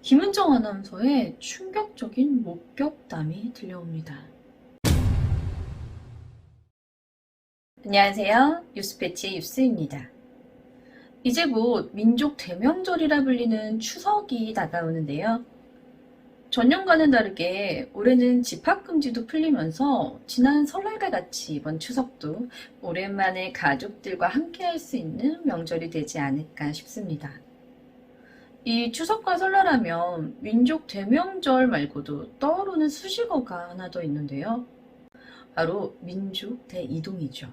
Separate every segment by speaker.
Speaker 1: 김은정 아나운서의 충격적인 목격담이 들려옵니다. 안녕하세요. 뉴스패치의 유스입니다. 이제 곧 민족 대명절이라 불리는 추석이 다가오는데요. 전년과는 다르게 올해는 집합금지도 풀리면서 지난 설날과 같이 이번 추석도 오랜만에 가족들과 함께 할 수 있는 명절이 되지 않을까 싶습니다. 이 추석과 설날하면 민족 대명절 말고도 떠오르는 수식어가 하나 더 있는데요. 바로 민족 대이동이죠.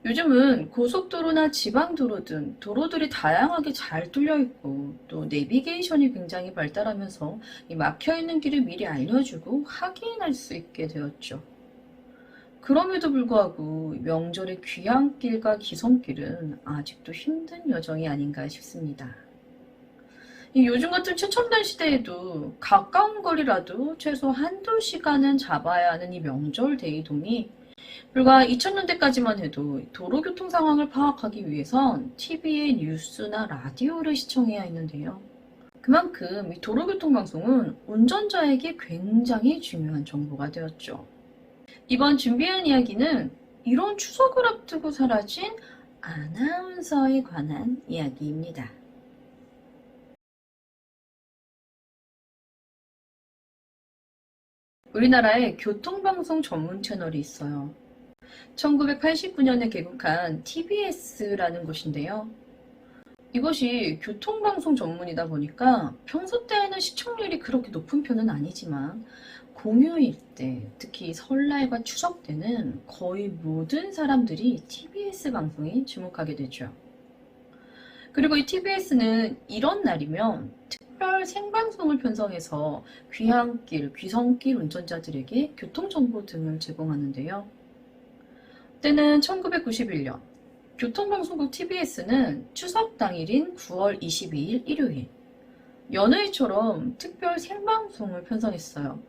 Speaker 1: 요즘은 고속도로나 지방도로 등 도로들이 다양하게 잘 뚫려 있고 또 내비게이션이 굉장히 발달하면서 이 막혀있는 길을 미리 알려주고 확인할 수 있게 되었죠. 그럼에도 불구하고 명절의 귀향길과 기성길은 아직도 힘든 여정이 아닌가 싶습니다. 요즘 같은 최첨단 시대에도 가까운 거리라도 최소 한두 시간은 잡아야 하는 이 명절 대이동이 불과 2000년대까지만 해도 도로교통 상황을 파악하기 위해선 TV의 뉴스나 라디오를 시청해야 했는데요. 그만큼 이 도로교통 방송은 운전자에게 굉장히 중요한 정보가 되었죠. 이번 준비한 이야기는 이런 추석을 앞두고 사라진 아나운서에 관한 이야기입니다. 우리나라에 교통방송 전문 채널이 있어요. 1989년에 개국한 TBS라는 곳인데요. 이것이 교통방송 전문이다 보니까 평소 때에는 시청률이 그렇게 높은 편은 아니지만 공휴일 때, 특히 설날과 추석 때는 거의 모든 사람들이 TBS 방송에 주목하게 되죠. 그리고 이 TBS는 이런 날이면 특별 생방송을 편성해서 귀향길, 귀성길 운전자들에게 교통정보 등을 제공하는데요. 때는 1991년 교통방송국 TBS는 추석 당일인 9월 22일 일요일 연회처럼 특별 생방송을 편성했어요.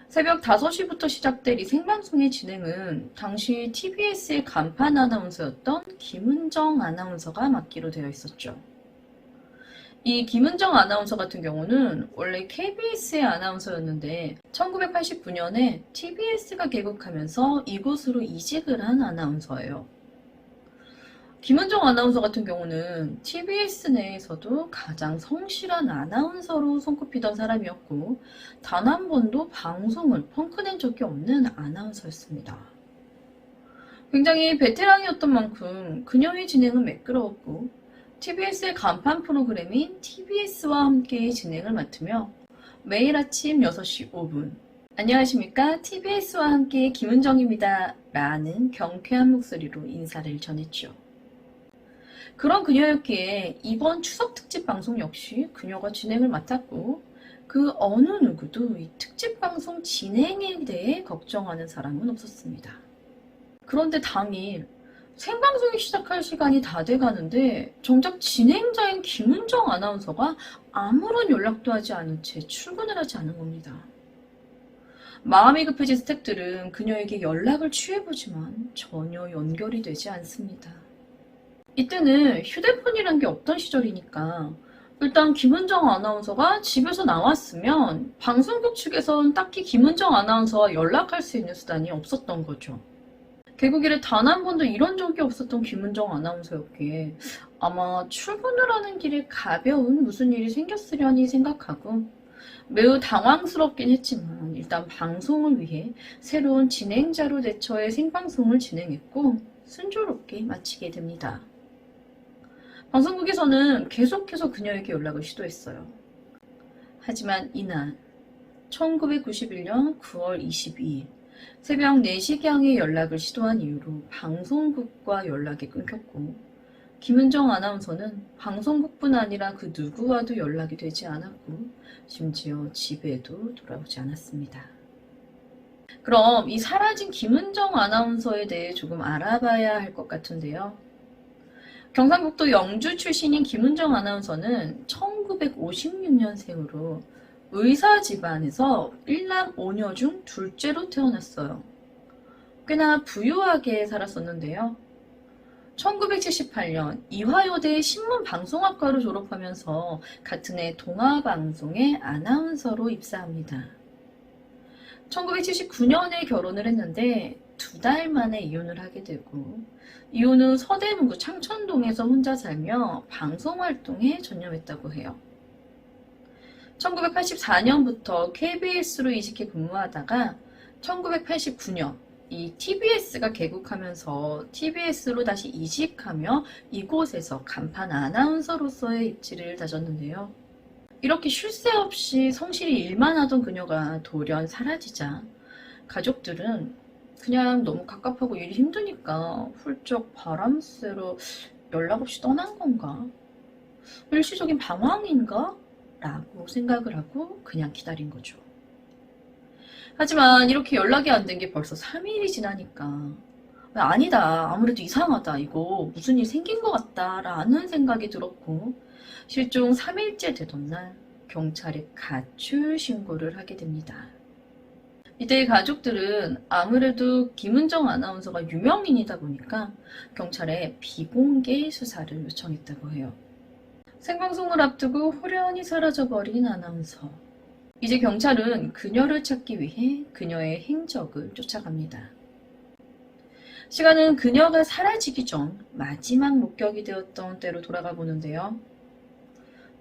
Speaker 1: 새벽 5시부터 시작될 이 생방송의 진행은 당시 TBS의 간판 아나운서였던 김은정 아나운서가 맡기로 되어 있었죠. 이 김은정 아나운서 같은 경우는 원래 KBS의 아나운서였는데 1989년에 TBS가 개국하면서 이곳으로 이직을 한 아나운서예요. 김은정 아나운서 같은 경우는 TBS 내에서도 가장 성실한 아나운서로 손꼽히던 사람이었고 단 한 번도 방송을 펑크낸 적이 없는 아나운서였습니다. 굉장히 베테랑이었던 만큼 그녀의 진행은 매끄러웠고 TBS의 간판 프로그램인 TBS와 함께 진행을 맡으며 매일 아침 6시 5분 안녕하십니까 TBS와 함께 김은정입니다 라는 경쾌한 목소리로 인사를 전했죠. 그런 그녀였기에 이번 추석 특집 방송 역시 그녀가 진행을 맡았고 그 어느 누구도 이 특집 방송 진행에 대해 걱정하는 사람은 없었습니다. 그런데 당일 생방송이 시작할 시간이 다 돼가는데 정작 진행자인 김은정 아나운서가 아무런 연락도 하지 않은 채 출근을 하지 않은 겁니다. 마음이 급해진 스태프들은 그녀에게 연락을 취해보지만 전혀 연결이 되지 않습니다. 이때는 휴대폰이란 게 없던 시절이니까 일단 김은정 아나운서가 집에서 나왔으면 방송국 측에선 딱히 김은정 아나운서와 연락할 수 있는 수단이 없었던 거죠. 개국 이래 단 한 번도 이런 적이 없었던 김은정 아나운서였기에 아마 출근을 하는 길에 가벼운 무슨 일이 생겼으려니 생각하고 매우 당황스럽긴 했지만 일단 방송을 위해 새로운 진행자로 대처해 생방송을 진행했고 순조롭게 마치게 됩니다. 방송국에서는 계속해서 그녀에게 연락을 시도했어요. 하지만 이날 1991년 9월 22일 새벽 4시경에 연락을 시도한 이후로 방송국과 연락이 끊겼고 김은정 아나운서는 방송국뿐 아니라 그 누구와도 연락이 되지 않았고 심지어 집에도 돌아오지 않았습니다. 그럼 이 사라진 김은정 아나운서에 대해 조금 알아봐야 할 것 같은데요. 경상북도 영주 출신인 김은정 아나운서는 1956년생으로 의사 집안에서 1남 5녀 중 둘째로 태어났어요. 꽤나 부유하게 살았었는데요. 1978년 이화여대 신문방송학과를 졸업하면서 같은 해 동아방송의 아나운서로 입사합니다. 1979년에 결혼을 했는데 2달 만에 이혼을 하게 되고, 이혼 후 서대문구 창천동에서 혼자 살며 방송활동에 전념했다고 해요. 1984년부터 KBS로 이직해 근무하다가 1989년 이 TBS가 개국하면서 TBS로 다시 이직하며 이곳에서 간판 아나운서로서의 입지를 다졌는데요. 이렇게 쉴 새 없이 성실히 일만 하던 그녀가 돌연 사라지자 가족들은 그냥 너무 갑갑하고 일이 힘드니까 훌쩍 바람 쐬러 연락 없이 떠난 건가? 일시적인 방황인가? 라고 생각을 하고 그냥 기다린 거죠. 하지만 이렇게 연락이 안 된 게 벌써 3일이 지나니까 아니다, 아무래도 이상하다, 이거 무슨 일 생긴 것 같다 라는 생각이 들었고, 실종 3일째 되던 날 경찰에 가출 신고를 하게 됩니다. 이때 가족들은 아무래도 김은정 아나운서가 유명인이다 보니까 경찰에 비공개 수사를 요청했다고 해요. 생방송을 앞두고 호련히 사라져버린 아나운서. 이제 경찰은 그녀를 찾기 위해 그녀의 행적을 쫓아갑니다. 시간은 그녀가 사라지기 전 마지막 목격이 되었던 때로 돌아가 보는데요.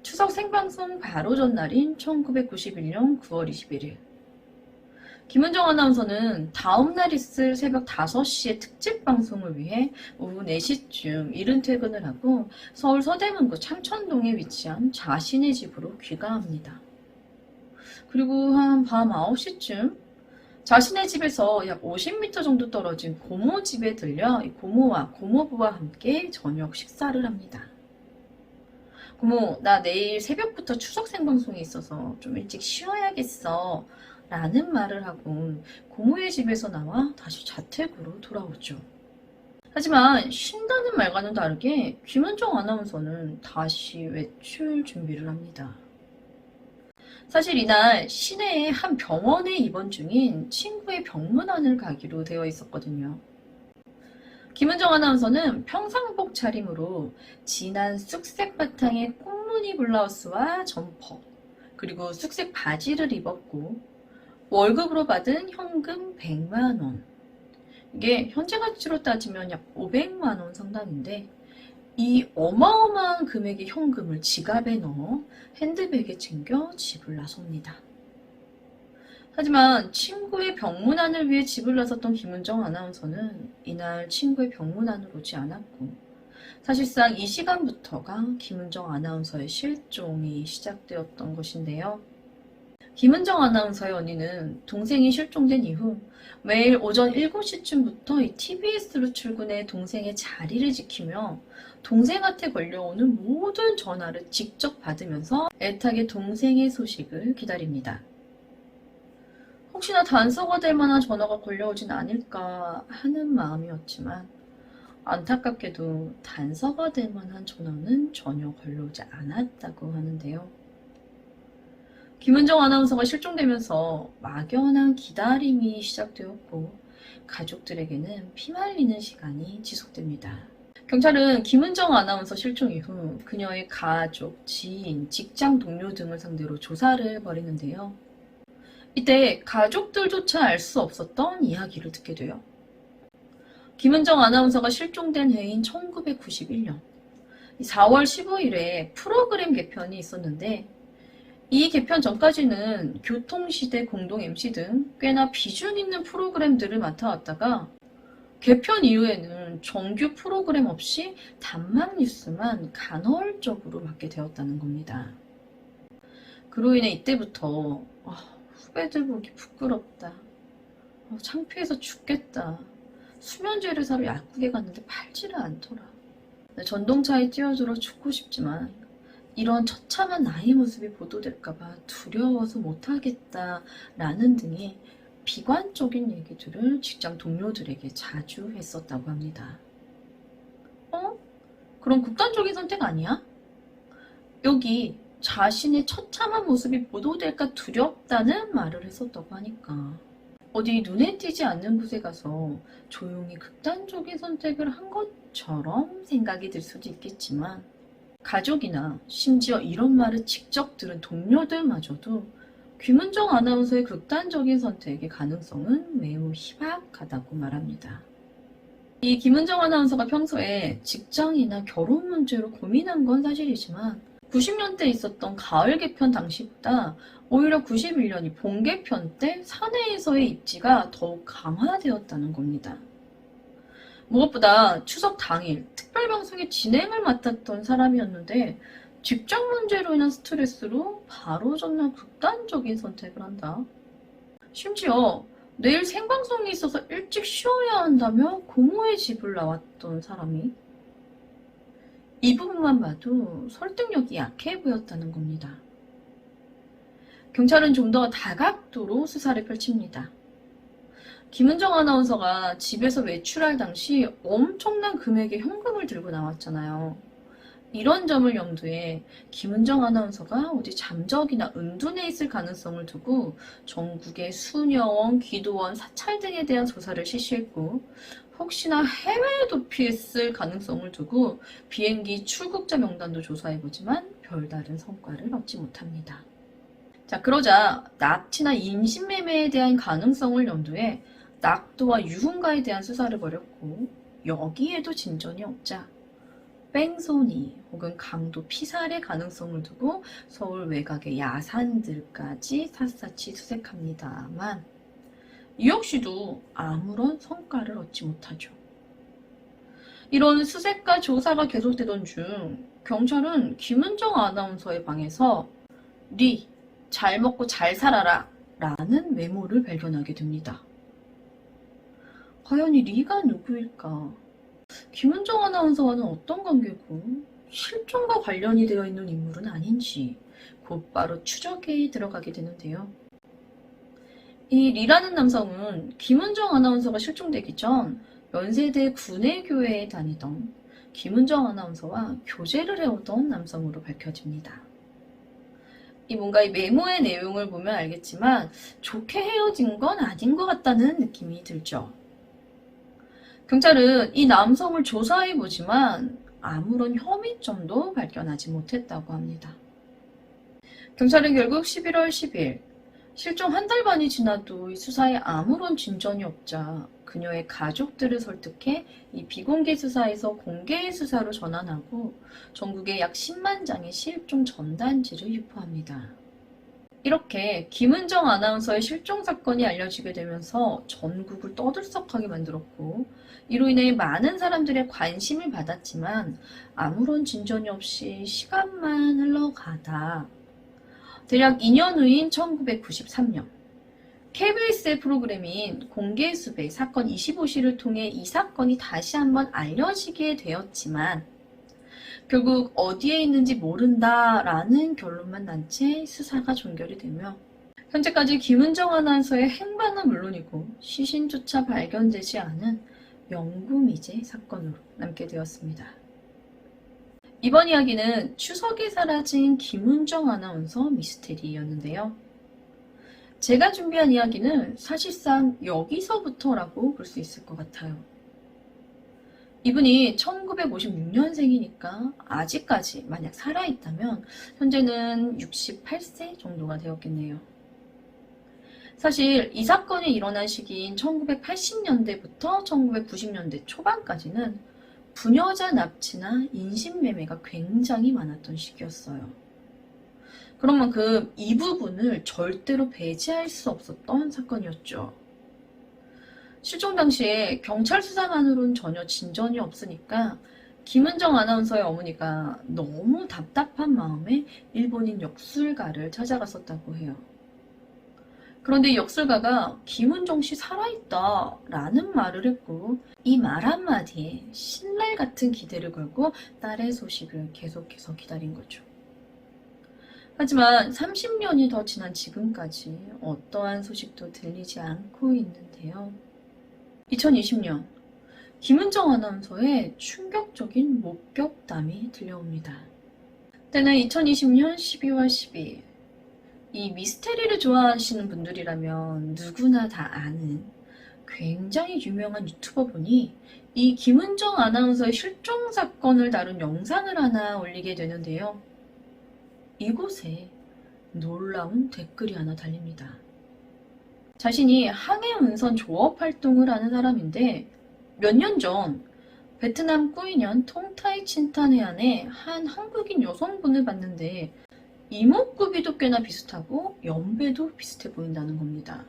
Speaker 1: 추석 생방송 바로 전날인 1991년 9월 21일. 김은정 아나운서는 다음날 있을 새벽 5시의 특집 방송을 위해 오후 4시쯤 이른 퇴근을 하고 서울 서대문구 창천동에 위치한 자신의 집으로 귀가합니다. 그리고 한 밤 9시쯤 자신의 집에서 약 50m 정도 떨어진 고모 집에 들려 고모와 고모부와 함께 저녁 식사를 합니다. 고모, 나 내일 새벽부터 추석 생방송이 있어서 좀 일찍 쉬어야겠어 라는 말을 하고 고모의 집에서 나와 다시 자택으로 돌아오죠. 하지만 쉰다는 말과는 다르게 김은정 아나운서는 다시 외출 준비를 합니다. 사실 이날 시내의 한 병원에 입원 중인 친구의 병문안을 가기로 되어 있었거든요. 김은정 아나운서는 평상복 차림으로 진한 쑥색 바탕의 꽃무늬 블라우스와 점퍼, 그리고 쑥색 바지를 입었고 월급으로 받은 현금 100만 원. 이게 현재 가치로 따지면 약 500만 원 상당인데, 이 어마어마한 금액의 현금을 지갑에 넣어 핸드백에 챙겨 집을 나섭니다. 하지만 친구의 병문안을 위해 집을 나섰던 김은정 아나운서는 이날 친구의 병문안을 오지 않았고, 사실상 이 시간부터가 김은정 아나운서의 실종이 시작되었던 것인데요. 김은정 아나운서의 언니는 동생이 실종된 이후 매일 오전 7시쯤부터 이 TBS로 출근해 동생의 자리를 지키며 동생한테 걸려오는 모든 전화를 직접 받으면서 애타게 동생의 소식을 기다립니다. 혹시나 단서가 될 만한 전화가 걸려오진 않을까 하는 마음이었지만 안타깝게도 단서가 될 만한 전화는 전혀 걸려오지 않았다고 하는데요. 김은정 아나운서가 실종되면서 막연한 기다림이 시작되었고 가족들에게는 피말리는 시간이 지속됩니다. 경찰은 김은정 아나운서 실종 이후 그녀의 가족, 지인, 직장 동료 등을 상대로 조사를 벌이는데요. 이때 가족들조차 알 수 없었던 이야기를 듣게 돼요. 김은정 아나운서가 실종된 해인 1991년 4월 15일에 프로그램 개편이 있었는데, 이 개편 전까지는 교통시대 공동 MC 등 꽤나 비중 있는 프로그램들을 맡아왔다가 개편 이후에는 정규 프로그램 없이 단막 뉴스만 간헐적으로 맡게 되었다는 겁니다. 그로 인해 이때부터 후배들 보기 부끄럽다, 창피해서 죽겠다, 수면제를 사러 약국에 갔는데 팔지를 않더라, 전동차에 뛰어들어 죽고 싶지만 이런 처참한 나의 모습이 보도될까봐 두려워서 못하겠다라는 등의 비관적인 얘기들을 직장 동료들에게 자주 했었다고 합니다. 그럼 극단적인 선택 아니야? 여기 자신의 처참한 모습이 보도될까 두렵다는 말을 했었다고 하니까 어디 눈에 띄지 않는 곳에 가서 조용히 극단적인 선택을 한 것처럼 생각이 들 수도 있겠지만 가족이나 심지어 이런 말을 직접 들은 동료들마저도 김은정 아나운서의 극단적인 선택의 가능성은 매우 희박하다고 말합니다. 이 김은정 아나운서가 평소에 직장이나 결혼 문제로 고민한 건 사실이지만 90년대에 있었던 가을 개편 당시보다 오히려 91년이 봄 개편 때 사내에서의 입지가 더욱 강화되었다는 겁니다. 무엇보다 추석 당일 특별방송의 진행을 맡았던 사람이었는데 직장 문제로 인한 스트레스로 바로 전날 극단적인 선택을 한다. 심지어 내일 생방송이 있어서 일찍 쉬어야 한다며 고모의 집을 나왔던 사람이 이 부분만 봐도 설득력이 약해 보였다는 겁니다. 경찰은 좀 더 다각도로 수사를 펼칩니다. 김은정 아나운서가 집에서 외출할 당시 엄청난 금액의 현금을 들고 나왔잖아요. 이런 점을 염두에 김은정 아나운서가 어디 잠적이나 은둔해 있을 가능성을 두고 전국의 수녀원, 기도원, 사찰 등에 대한 조사를 실시했고 혹시나 해외에 도피했을 가능성을 두고 비행기 출국자 명단도 조사해보지만 별다른 성과를 얻지 못합니다. 자, 그러자 납치나 인신매매에 대한 가능성을 염두에 낙도와 유흥가에 대한 수사를 벌였고 여기에도 진전이 없자 뺑소니 혹은 강도 피살의 가능성을 두고 서울 외곽의 야산들까지 샅샅이 수색합니다만 이 역시도 아무런 성과를 얻지 못하죠. 이런 수색과 조사가 계속되던 중 경찰은 김은정 아나운서의 방에서 네, 잘 먹고 잘 살아라 라는 메모를 발견하게 됩니다. 과연 이 리가 누구일까? 김은정 아나운서와는 어떤 관계고 실종과 관련이 되어 있는 인물은 아닌지 곧바로 추적에 들어가게 되는데요. 이 리라는 남성은 김은정 아나운서가 실종되기 전 연세대 군의교회에 다니던 김은정 아나운서와 교제를 해오던 남성으로 밝혀집니다. 이 뭔가 이 메모의 내용을 보면 알겠지만 좋게 헤어진 건 아닌 것 같다는 느낌이 들죠. 경찰은 이 남성을 조사해보지만 아무런 혐의점도 발견하지 못했다고 합니다. 경찰은 결국 11월 10일 실종 한 달 반이 지나도 이 수사에 아무런 진전이 없자 그녀의 가족들을 설득해 이 비공개 수사에서 공개 수사로 전환하고 전국에 약 10만 장의 실종 전단지를 유포합니다. 이렇게 김은정 아나운서의 실종 사건이 알려지게 되면서 전국을 떠들썩하게 만들었고 이로 인해 많은 사람들의 관심을 받았지만 아무런 진전이 없이 시간만 흘러가다 대략 2년 후인 1993년 KBS의 프로그램인 공개수배 사건 25시를 통해 이 사건이 다시 한번 알려지게 되었지만 결국 어디에 있는지 모른다라는 결론만 난 채 수사가 종결이 되며 현재까지 김은정 아나운서의 행방은 물론이고 시신조차 발견되지 않은 영구미제 사건으로 남게 되었습니다. 이번 이야기는 추석에 사라진 김은정 아나운서 미스테리였는데요. 제가 준비한 이야기는 사실상 여기서부터라고 볼 수 있을 것 같아요. 이분이 1956년생이니까 아직까지 만약 살아있다면 현재는 68세 정도가 되었겠네요. 사실 이 사건이 일어난 시기인 1980년대부터 1990년대 초반까지는 부녀자 납치나 인신매매가 굉장히 많았던 시기였어요. 그런 만큼 이 부분을 절대로 배제할 수 없었던 사건이었죠. 실종 당시에 경찰 수사만으로는 전혀 진전이 없으니까 김은정 아나운서의 어머니가 너무 답답한 마음에 일본인 역술가를 찾아갔었다고 해요. 그런데 역술가가 김은정 씨 살아있다 라는 말을 했고 이 말 한마디에 신랄 같은 기대를 걸고 딸의 소식을 계속해서 기다린 거죠. 하지만 30년이 더 지난 지금까지 어떠한 소식도 들리지 않고 있는데요. 2020년 김은정 아나운서의 충격적인 목격담이 들려옵니다. 때는 2020년 12월 12일 이 미스테리를 좋아하시는 분들이라면 누구나 다 아는 굉장히 유명한 유튜버분이 이 김은정 아나운서의 실종 사건을 다룬 영상을 하나 올리게 되는데요. 이곳에 놀라운 댓글이 하나 달립니다. 자신이 항해운선 조업 활동을 하는 사람인데 몇 년 전 베트남 꾸이년 통타이 친탄 해안에 한 한국인 여성분을 봤는데 이목구비도 꽤나 비슷하고 연배도 비슷해 보인다는 겁니다.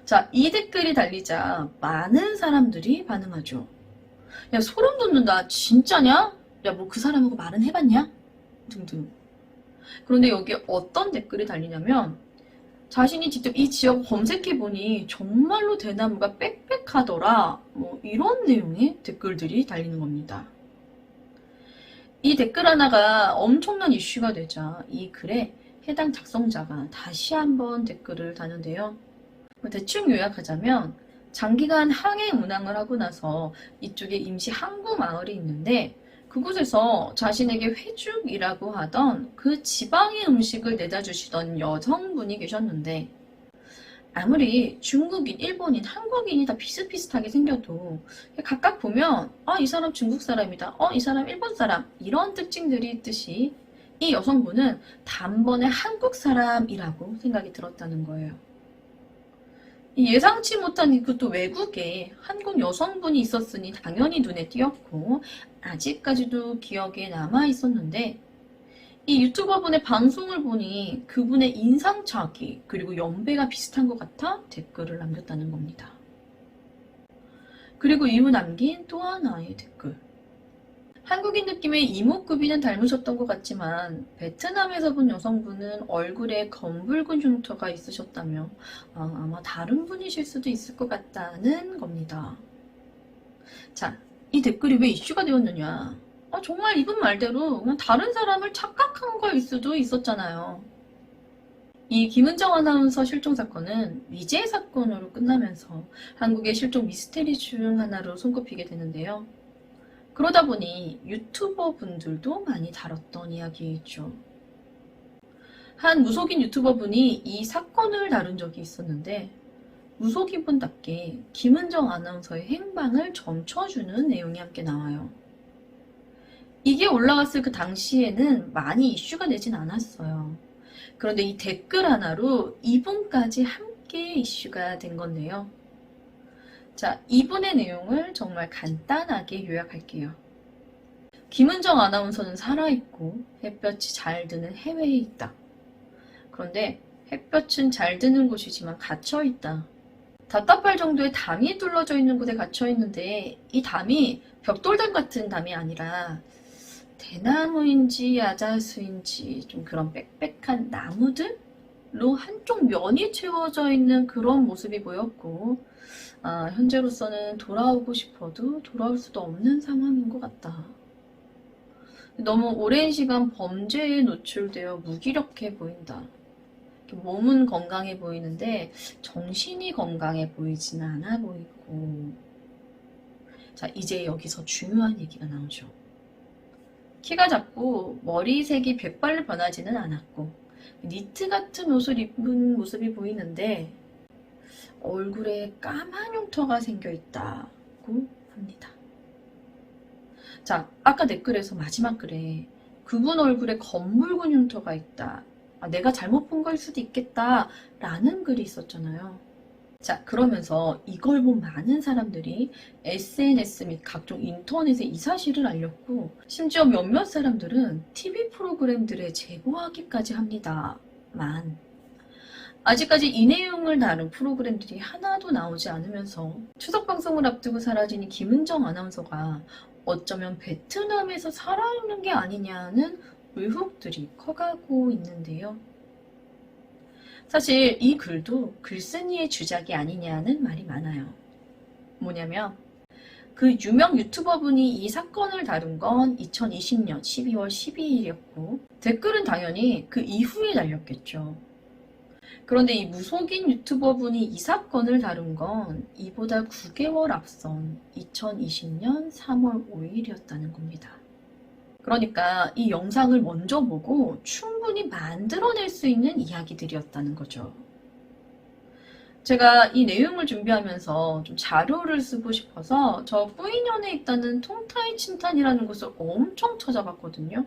Speaker 1: 자, 이 댓글이 달리자 많은 사람들이 반응하죠. 야, 소름 돋는다. 진짜냐? 야, 뭐 그 사람하고 말은 해봤냐? 등등. 그런데 여기에 어떤 댓글이 달리냐면 자신이 직접 이 지역 검색해보니 정말로 대나무가 빽빽하더라. 뭐 이런 내용의 댓글들이 달리는 겁니다. 이 댓글 하나가 엄청난 이슈가 되자 이 글에 해당 작성자가 다시 한번 댓글을 다는데요. 대충 요약하자면 장기간 항해 운항을 하고 나서 이쪽에 임시 항구 마을이 있는데 그곳에서 자신에게 회죽이라고 하던 그 지방의 음식을 내다 주시던 여성분이 계셨는데 아무리 중국인, 일본인, 한국인이 다 비슷비슷하게 생겨도 각각 보면 이 사람 중국 사람이다, 이 사람 일본 사람 이런 특징들이 있듯이 이 여성분은 단번에 한국 사람이라고 생각이 들었다는 거예요. 예상치 못한 그 또 외국에 한국 여성분이 있었으니 당연히 눈에 띄었고 아직까지도 기억에 남아 있었는데 이 유튜버분의 방송을 보니 그분의 인상착의 그리고 연배가 비슷한 것 같아 댓글을 남겼다는 겁니다. 그리고 이후 남긴 또 하나의 댓글. 한국인 느낌의 이목구비는 닮으셨던 것 같지만 베트남에서 본 여성분은 얼굴에 검붉은 흉터가 있으셨다며 아마 다른 분이실 수도 있을 것 같다는 겁니다. 자, 이 댓글이 왜 이슈가 되었느냐? 정말 이분 말대로 그냥 다른 사람을 착각한 거일 수도 있었잖아요. 이 김은정 아나운서 실종 사건은 미제 사건으로 끝나면서 한국의 실종 미스테리 중 하나로 손꼽히게 되는데요. 그러다 보니 유튜버 분들도 많이 다뤘던 이야기이죠. 한 무속인 유튜버 분이 이 사건을 다룬 적이 있었는데 무속인 분답게 김은정 아나운서의 행방을 점쳐주는 내용이 함께 나와요. 이게 올라갔을 그 당시에는 많이 이슈가 되진 않았어요. 그런데 이 댓글 하나로 이분까지 함께 이슈가 된 건데요. 자, 이분의 내용을 정말 간단하게 요약할게요. 김은정 아나운서는 살아있고 햇볕이 잘 드는 해외에 있다. 그런데 햇볕은 잘 드는 곳이지만 갇혀있다. 답답할 정도의 담이 둘러져 있는 곳에 갇혀있는데 이 담이 벽돌담 같은 담이 아니라 대나무인지 야자수인지 좀 그런 빽빽한 나무들로 한쪽 면이 채워져 있는 그런 모습이 보였고 현재로서는 돌아오고 싶어도 돌아올 수도 없는 상황인 것 같다. 너무 오랜 시간 범죄에 노출되어 무기력해 보인다. 몸은 건강해 보이는데 정신이 건강해 보이지는 않아 보이고. 자, 이제 여기서 중요한 얘기가 나오죠. 키가 작고 머리색이 백발로 변하지는 않았고 니트 같은 옷을 입은 모습이 보이는데 얼굴에 까만 흉터가 생겨 있다고 합니다. 자, 아까 댓글에서 마지막 글에 그분 얼굴에 검붉은 흉터가 있다. 내가 잘못 본 걸 수도 있겠다 라는 글이 있었잖아요. 자, 그러면서 이걸 본 많은 사람들이 SNS 및 각종 인터넷에 이 사실을 알렸고 심지어 몇몇 사람들은 TV 프로그램들에 제보하기까지 합니다만 아직까지 이 내용을 다룬 프로그램들이 하나도 나오지 않으면서 추석 방송을 앞두고 사라진 김은정 아나운서가 어쩌면 베트남에서 살아있는 게 아니냐는 의혹들이 커가고 있는데요. 사실 이 글도 글쓴이의 주작이 아니냐는 말이 많아요. 뭐냐면 그 유명 유튜버분이 이 사건을 다룬 건 2020년 12월 12일이었고 댓글은 당연히 그 이후에 달렸겠죠. 그런데 이 무속인 유튜버분이 이 사건을 다룬 건 이보다 9개월 앞선 2020년 3월 5일이었다는 겁니다. 그러니까 이 영상을 먼저 보고 충분히 만들어낼 수 있는 이야기들이었다는 거죠. 제가 이 내용을 준비하면서 좀 자료를 쓰고 싶어서 저 뿌이년에 있다는 통타이 칭탄이라는 곳을 엄청 찾아봤거든요.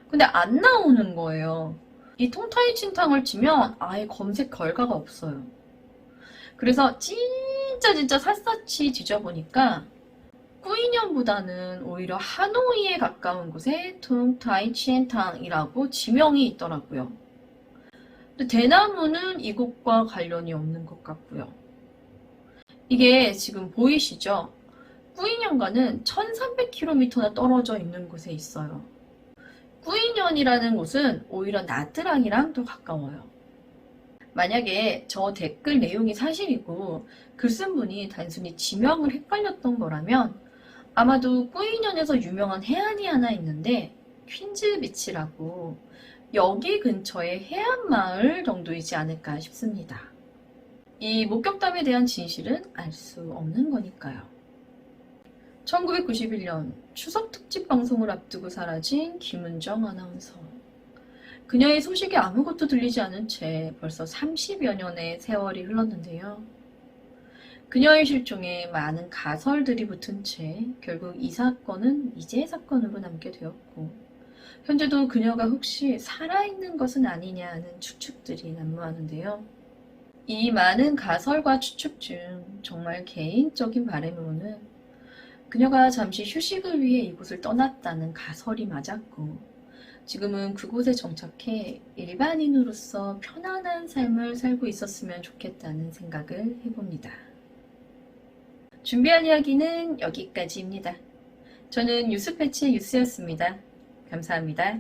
Speaker 1: 근데 안 나오는 거예요. 이 통타이 칭탕을 치면 아예 검색 결과가 없어요. 그래서 진짜 샅샅이 뒤져보니까 꾸이년보다는 오히려 하노이에 가까운 곳에 통타이 칭탕이라고 지명이 있더라고요. 근데 대나무는 이곳과 관련이 없는 것 같고요. 이게 지금 보이시죠? 꾸이년과는 1300km나 떨어져 있는 곳에 있어요. 꾸이년이라는 곳은 오히려 나트랑이랑 더 가까워요. 만약에 저 댓글 내용이 사실이고 글 쓴 분이 단순히 지명을 헷갈렸던 거라면 아마도 꾸이년에서 유명한 해안이 하나 있는데 퀸즈 비치라고 여기 근처의 해안마을 정도이지 않을까 싶습니다. 이 목격담에 대한 진실은 알 수 없는 거니까요. 1991년 추석 특집 방송을 앞두고 사라진 김은정 아나운서. 그녀의 소식이 아무것도 들리지 않은 채 벌써 30여 년의 세월이 흘렀는데요. 그녀의 실종에 많은 가설들이 붙은 채 결국 이 사건은 미제 사건으로 남게 되었고 현재도 그녀가 혹시 살아있는 것은 아니냐 하는 추측들이 난무하는데요. 이 많은 가설과 추측 중 정말 개인적인 바람으로는 그녀가 잠시 휴식을 위해 이곳을 떠났다는 가설이 맞았고 지금은 그곳에 정착해 일반인으로서 편안한 삶을 살고 있었으면 좋겠다는 생각을 해봅니다. 준비한 이야기는 여기까지입니다. 저는 뉴스패치의 유스였습니다. 감사합니다.